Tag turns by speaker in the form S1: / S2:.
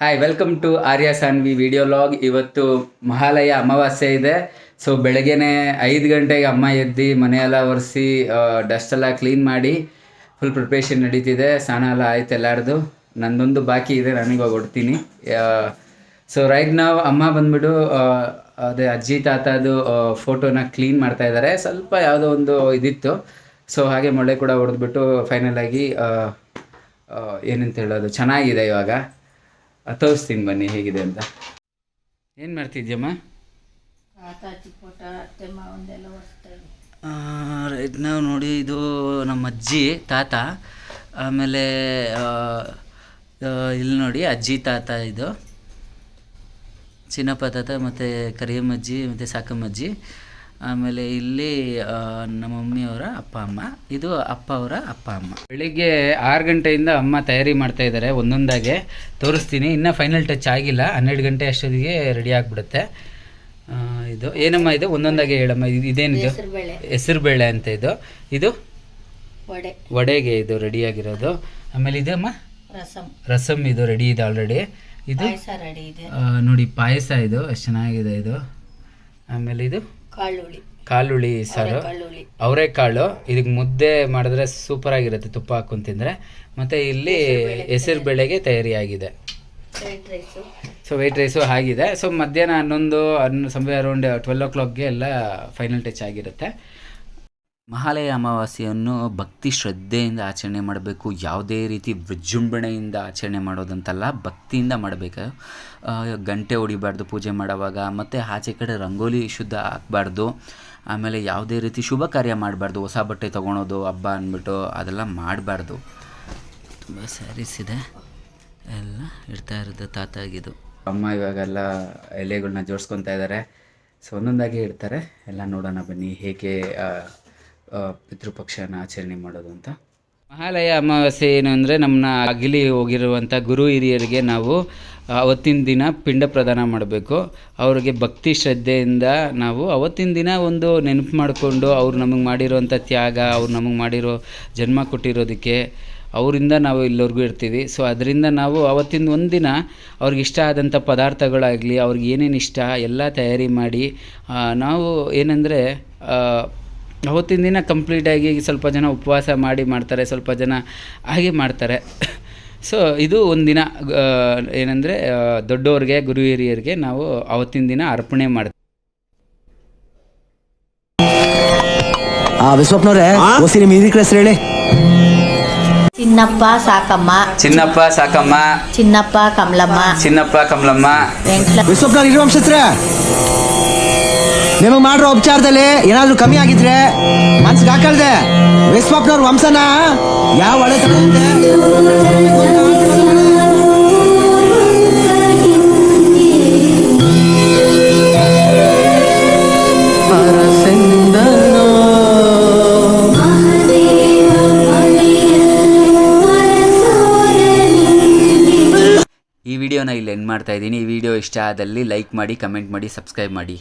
S1: Hi, welcome to Arya Saanvi video log. ಇವತ್ತು ಮಹಾಲಯ ಅಮಾವಾಸ್ಯೆ ಇದೆ. ಸೊ ಬೆಳಗ್ಗೆನೇ 5 ಗಂಟೆಗೆ ಅಮ್ಮ ಎದ್ದು ಮನೆಯೆಲ್ಲ ಒರೆಸಿ ಡಸ್ಟ್ ಎಲ್ಲ ಕ್ಲೀನ್ ಮಾಡಿ ಫುಲ್ ಪ್ರಿಪ್ರೇಷನ್ ನಡೀತಿದೆ. ಸ್ನಾನ ಎಲ್ಲ ಆಯ್ತು ಎಲ್ಲಾರ್ದು. ನಂದೊಂದು ಬಾಕಿ ಇದೆ, ನನಗೆ ಹೊಡ್ತೀನಿ. ಸೊ ರೈಟ್ ನಾವು ಅಮ್ಮ ಬಂದ್ಬಿಟ್ಟು ಅದೇ ಅಜ್ಜಿ ತಾತದು ಫೋಟೋನ ಕ್ಲೀನ್ ಮಾಡ್ತಾ ಇದ್ದಾರೆ. ಸ್ವಲ್ಪ ಯಾವುದೋ ಒಂದು ಇದಿತ್ತು, ಸೊ ಹಾಗೆ ಮೊಳೆ ಕೂಡ ಹೊಡೆದ್ಬಿಟ್ಟು ಫೈನಲ್ ಆಗಿ ಏನಂತ ಹೇಳೋದು ಚೆನ್ನಾಗಿದೆ. ಇವಾಗ ತೋರಿಸ್ತೀನಿ ಬನ್ನಿ ಹೇಗಿದೆ ಅಂತ. ಏನು ಮಾಡ್ತಿದ್ಯಮ್ಮ? ರೈಟ್ ನಾವು ನೋಡಿ, ಇದು ನಮ್ಮ ಅಜ್ಜಿ ತಾತ, ಆಮೇಲೆ ಇಲ್ಲಿ ನೋಡಿ ಅಜ್ಜಿ ತಾತ, ಇದು ಚಿನ್ನಪ್ಪ ತಾತ, ಮತ್ತು ಕರಿಯಮ್ಮಜ್ಜಿ ಮತ್ತು ಸಾಕಮ್ಮಜ್ಜಿ. ಆಮೇಲೆ ಇಲ್ಲಿ ನಮ್ಮ ಮಮ್ಮಿಯವರ ಅಪ್ಪ ಅಮ್ಮ, ಇದು ಅಪ್ಪ ಅವರ ಅಪ್ಪ ಅಮ್ಮ. ಬೆಳಿಗ್ಗೆ 6 ಗಂಟೆಯಿಂದ ಅಮ್ಮ ತಯಾರಿ ಮಾಡ್ತಾ ಇದ್ದಾರೆ. ಒಂದೊಂದಾಗೆ ತೋರಿಸ್ತೀನಿ. ಇನ್ನೂ ಫೈನಲ್ ಟಚ್ ಆಗಿಲ್ಲ. 12 ಗಂಟೆ ಅಷ್ಟೊತ್ತಿಗೆ ರೆಡಿ ಆಗಿಬಿಡುತ್ತೆ. ಇದು ಏನಮ್ಮ? ಇದು ಒಂದೊಂದಾಗೆ ಹೇಳಮ್ಮ. ಇದೇನಿದು? ಹೆಸರು ಬೇಳೆ ಅಂತ. ಇದು ವಡೆಗೆ ಇದು ರೆಡಿಯಾಗಿರೋದು. ಆಮೇಲೆ ಇದಮ್ಮ ರಸಮ್, ಇದು ರೆಡಿ ಇದೆ ಆಲ್ರೆಡಿ. ಇದು ನೋಡಿ ಪಾಯಸ, ಇದು ಎಷ್ಟು ಚೆನ್ನಾಗಿದೆ ಇದು. ಆಮೇಲೆ ಇದು ಕಾಳುಳಿ ಸಾರು, ಅವರೆಕಾಳು. ಇದಕ್ಕೆ ಮುದ್ದೆ ಮಾಡಿದ್ರೆ ಸೂಪರ್ ಆಗಿರುತ್ತೆ ತುಪ್ಪ ಹಾಕೊಂಡು ತಿಂದರೆ. ಮತ್ತು ಇಲ್ಲಿ ಹೆಸರು ಬೇಳೆಗೆ ತಯಾರಿಯಾಗಿದೆ. ಸೊ ವೈಟ್ ರೈಸು ಆಗಿದೆ. ಸೊ ಮಧ್ಯಾಹ್ನ 11 ಅರೌಂಡ್ 12 o'clockಗೆ ಎಲ್ಲ ಫೈನಲ್ ಟಚ್ ಆಗಿರುತ್ತೆ. ಮಹಾಲಯ ಅಮಾವಾಸ್ಯೆಯನ್ನು ಭಕ್ತಿ ಶ್ರದ್ಧೆಯಿಂದ ಆಚರಣೆ ಮಾಡಬೇಕು. ಯಾವುದೇ ರೀತಿ ವಿಜೃಂಭಣೆಯಿಂದ ಆಚರಣೆ ಮಾಡೋದಂತಲ್ಲ, ಭಕ್ತಿಯಿಂದ ಮಾಡಬೇಕು. ಗಂಟೆ ಹೊಡಿಬಾರ್ದು ಪೂಜೆ ಮಾಡೋವಾಗ, ಮತ್ತು ಆಚೆ ಕಡೆ ರಂಗೋಲಿ ಶುದ್ಧ ಹಾಕಬಾರ್ದು. ಆಮೇಲೆ ಯಾವುದೇ ರೀತಿ ಶುಭ ಕಾರ್ಯ ಮಾಡಬಾರ್ದು. ಹೊಸ ಬಟ್ಟೆ ತೊಗೊಳೋದು ಹಬ್ಬ ಅಂದ್ಬಿಟ್ಟು ಅದೆಲ್ಲ ಮಾಡಬಾರ್ದು. ತುಂಬ ಸ್ಯಾರೀಸ್ ಇದೆ, ಎಲ್ಲ ಇಡ್ತಾ ಇರೋದು ತಾತಾಗಿದ್ದು. ಅಮ್ಮ ಇವಾಗೆಲ್ಲ ಎಲೆಗಳನ್ನ ಜೋಡಿಸ್ಕೊತಾ ಇದ್ದಾರೆ. ಸೊ ಒಂದೊಂದಾಗಿ ಇಡ್ತಾರೆ. ಎಲ್ಲ ನೋಡೋಣ ಬನ್ನಿ ಹೇಗೆ ಪಿತೃಪಕ್ಷನ ಆಚರಣೆ ಮಾಡೋದು ಅಂತ. ಮಹಾಲಯ ಅಮಾವಾಸ್ಯೆ ಏನು ಅಂದರೆ, ನಮ್ಮನ್ನ ಅಗಲಿ ಹೋಗಿರುವಂಥ ಗುರು ಹಿರಿಯರಿಗೆ ನಾವು ಅವತ್ತಿನ ದಿನ ಪಿಂಡ ಪ್ರದಾನ ಮಾಡಬೇಕು. ಅವ್ರಿಗೆ ಭಕ್ತಿ ಶ್ರದ್ಧೆಯಿಂದ ನಾವು ಅವತ್ತಿನ ದಿನ ಒಂದು ನೆನಪು ಮಾಡಿಕೊಂಡು, ಅವ್ರು ನಮಗೆ ಮಾಡಿರೋವಂಥ ತ್ಯಾಗ, ಅವ್ರು ನಮಗೆ ಮಾಡಿರೋ ಜನ್ಮ ಕೊಟ್ಟಿರೋದಕ್ಕೆ ಅವರಿಂದ ನಾವು ಇಲ್ಲಿವರೆಗೂ ಇರ್ತೀವಿ. ಸೊ ಅದರಿಂದ ನಾವು ಅವತ್ತಿನ ಒಂದಿನ ಅವ್ರಿಗೆ ಇಷ್ಟ ಆದಂಥ ಪದಾರ್ಥಗಳಾಗಲಿ, ಅವ್ರಿಗೆ ಏನೇನು ಇಷ್ಟ ಎಲ್ಲ ತಯಾರಿ ಮಾಡಿ, ನಾವು ಏನಂದರೆ ಅವತ್ತಿನ ದಿನ ಕಂಪ್ಲೀಟಾಗಿ ಸ್ವಲ್ಪ ಜನ ಉಪವಾಸ ಮಾಡ್ತಾರೆ, ಸ್ವಲ್ಪ ಜನ ಹಾಗೆ ಮಾಡ್ತಾರೆ. ಸೊ ಇದು ಒಂದಿನ ಏನಂದರೆ ದೊಡ್ಡವ್ರಿಗೆ, ಗುರು ಹಿರಿಯರಿಗೆ ನಾವು ಅವತ್ತಿನ ದಿನ ಅರ್ಪಣೆ ಮಾಡ್ತೀವಿ.
S2: ವಿಶ್ವಪ್ನವ್ರೆ, ನಿಮ್ಮ ಹಿರಿಯ ಹೆಸರು ಹೇಳಿ.
S3: ಚಿನ್ನಪ್ಪ ಸಾಕಮ್ಮ, ಚಿನ್ನಪ್ಪ ಕಮಲಮ್ಮ,
S2: ವಿಶ್ವಪ್ನವ್ರ ಹಿರಿಯ ವಂಶಸ್ಥರೇ, ನಿಮಗೆ ಮಾಡಿರೋ ಉಪಚಾರದಲ್ಲಿ ಏನಾದರೂ ಕಮ್ಮಿ ಆಗಿದ್ರೆ ಮನ್ಸಿಗೆ ಹಾಕಲ್ದೆ ವಿಶ್ವಪ್ನವ್ರ ವಂಶನ ಯಾವ ಒಳ್ಳೆ
S1: ಈ ವಿಡಿಯೋನ ಇಲ್ಲಿ ಎಂಡ್ ಮಾಡ್ತಾ ಇದ್ದೀನಿ. ಈ ವಿಡಿಯೋ ಇಷ್ಟ ಆದಲ್ಲಿ ಲೈಕ್ ಮಾಡಿ, ಕಮೆಂಟ್ ಮಾಡಿ, ಸಬ್ಸ್ಕ್ರೈಬ್ ಮಾಡಿ.